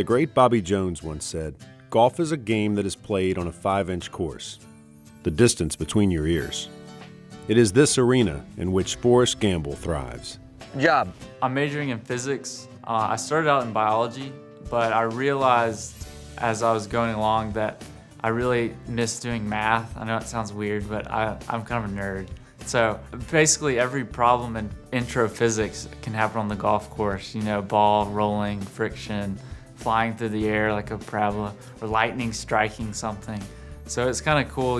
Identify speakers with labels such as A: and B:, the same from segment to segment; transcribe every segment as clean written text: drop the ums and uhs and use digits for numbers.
A: The great Bobby Jones once said, "Golf is a game that is played on a 5-inch course, the distance between your ears." It is this arena in which Forrest Gamble thrives.
B: Good job.
C: I'm majoring in physics. I started out in biology, but I realized as I was going along that I really miss doing math. I know it sounds weird, but I'm kind of a nerd. So basically every problem in intro physics can happen on the golf course. You know, ball rolling, friction, flying through the air like a parabola, or lightning striking something. So it's kind of cool.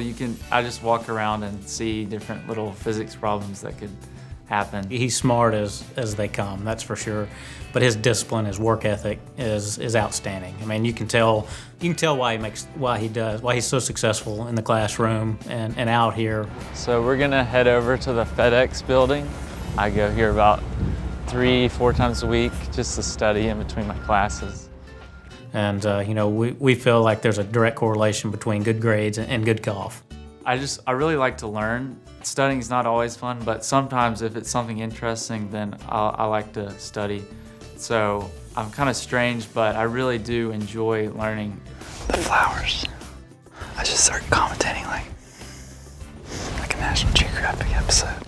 C: I just walk around and see different little physics problems that could happen.
D: He's smart as they come, that's for sure. But his discipline, his work ethic is outstanding. I mean, you can tell why he's so successful in the classroom and out here.
C: So we're gonna head over to the FedEx building. I go here about 3-4 times a week just to study in between my classes.
D: And we feel like there's a direct correlation between good grades and good golf.
C: I really like to learn. Studying's not always fun, but sometimes if it's something interesting, then I like to study. So I'm kind of strange, but I really do enjoy learning.
B: The flowers. I just start commentating like a National Geographic episode.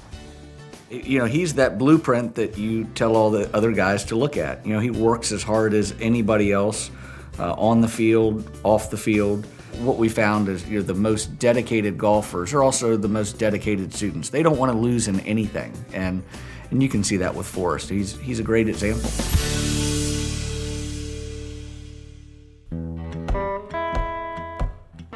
E: You know, he's that blueprint that you tell all the other guys to look at. You know, he works as hard as anybody else on the field, off the field. What we found is, you know, the most dedicated golfers are also the most dedicated students. They don't want to lose in anything, and you can see that with Forrest. He's a great example.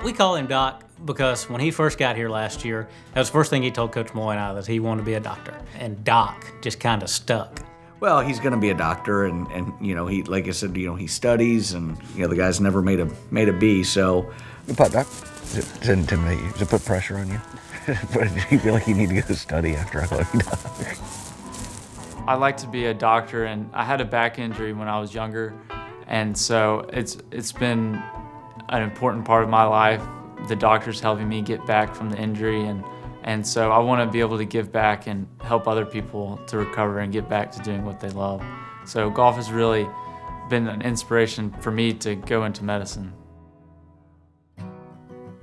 D: We call him Doc because when he first got here last year, that was the first thing he told Coach Moy and I, that he wanted to be a doctor. And Doc just kind of stuck.
E: Well, he's going to be a doctor, and you know, he, like I said, you know, he studies, and you know, the guy's never made a B. So,
B: Good putt, Doc. Does it intimidate you? Does it put pressure on you? But do you feel like you need to go study after I let you down?
C: I like to be a doctor, and I had a back injury when I was younger, and so it's been an important part of my life. The doctor's helping me get back from the injury, and so I want to be able to give back and help other people to recover and get back to doing what they love. So golf has really been an inspiration for me to go into medicine.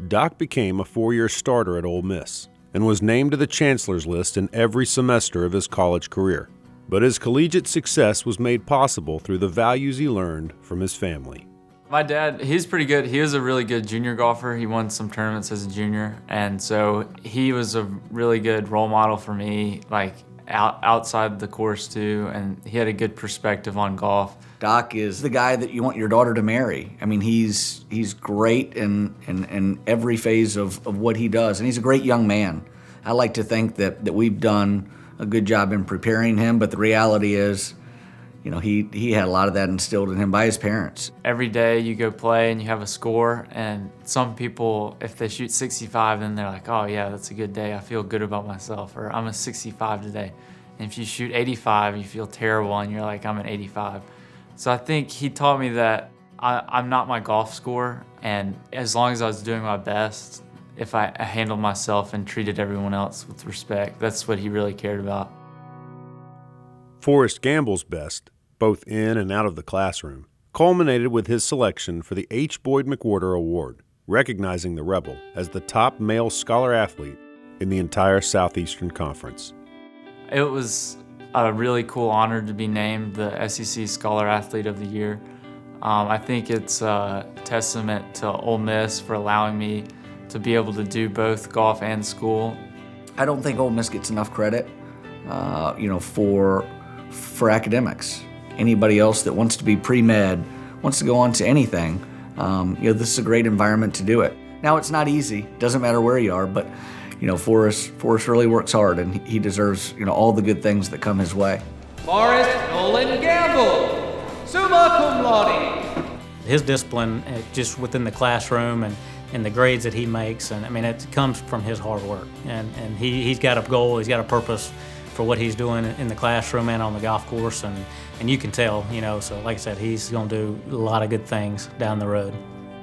A: Doc became a 4-year starter at Ole Miss and was named to the chancellor's list in every semester of his college career. But his collegiate success was made possible through the values he learned from his family.
C: My dad, he's pretty good. He was a really good junior golfer. He won some tournaments as a junior, and so he was a really good role model for me, like outside the course too, and he had a good perspective on golf.
E: Doc is the guy that you want your daughter to marry. I mean, he's great in every phase of what he does, and he's a great young man. I like to think that we've done a good job in preparing him, but the reality is, you know, he had a lot of that instilled in him by his parents.
C: Every day you go play and you have a score, and some people, if they shoot 65, then they're like, oh yeah, that's a good day. I feel good about myself, or I'm a 65 today. And if you shoot 85, you feel terrible, and you're like, I'm an 85. So I think he taught me that I'm not my golf score, and as long as I was doing my best, if I handled myself and treated everyone else with respect, that's what he really cared about.
A: Forrest Gamble's best, both in and out of the classroom, culminated with his selection for the H. Boyd McWhorter Award, recognizing the Rebel as the top male scholar athlete in the entire Southeastern Conference.
C: It was a really cool honor to be named the SEC Scholar Athlete of the Year. I think it's a testament to Ole Miss for allowing me to be able to do both golf and school.
E: I don't think Ole Miss gets enough credit, you know, for academics. Anybody else that wants to be pre-med, wants to go on to anything, you know, this is a great environment to do it. Now, it's not easy, doesn't matter where you are, but you know, Forrest really works hard, and he deserves, you know, all the good things that come his way.
F: Forrest Nolan Gamble, summa cum laude.
D: His discipline, just within the classroom and the grades that he makes, and I mean, it comes from his hard work. And he's got a goal, he's got a purpose for what he's doing in the classroom and on the golf course, and you can tell, you know, so like I said, he's going to do a lot of good things down the road.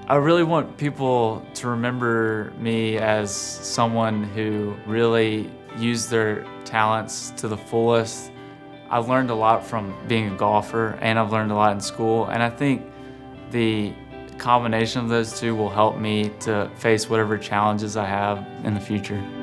C: I really want people to remember me as someone who really used their talents to the fullest. I've learned a lot from being a golfer, and I've learned a lot in school, and I think the combination of those two will help me to face whatever challenges I have in the future.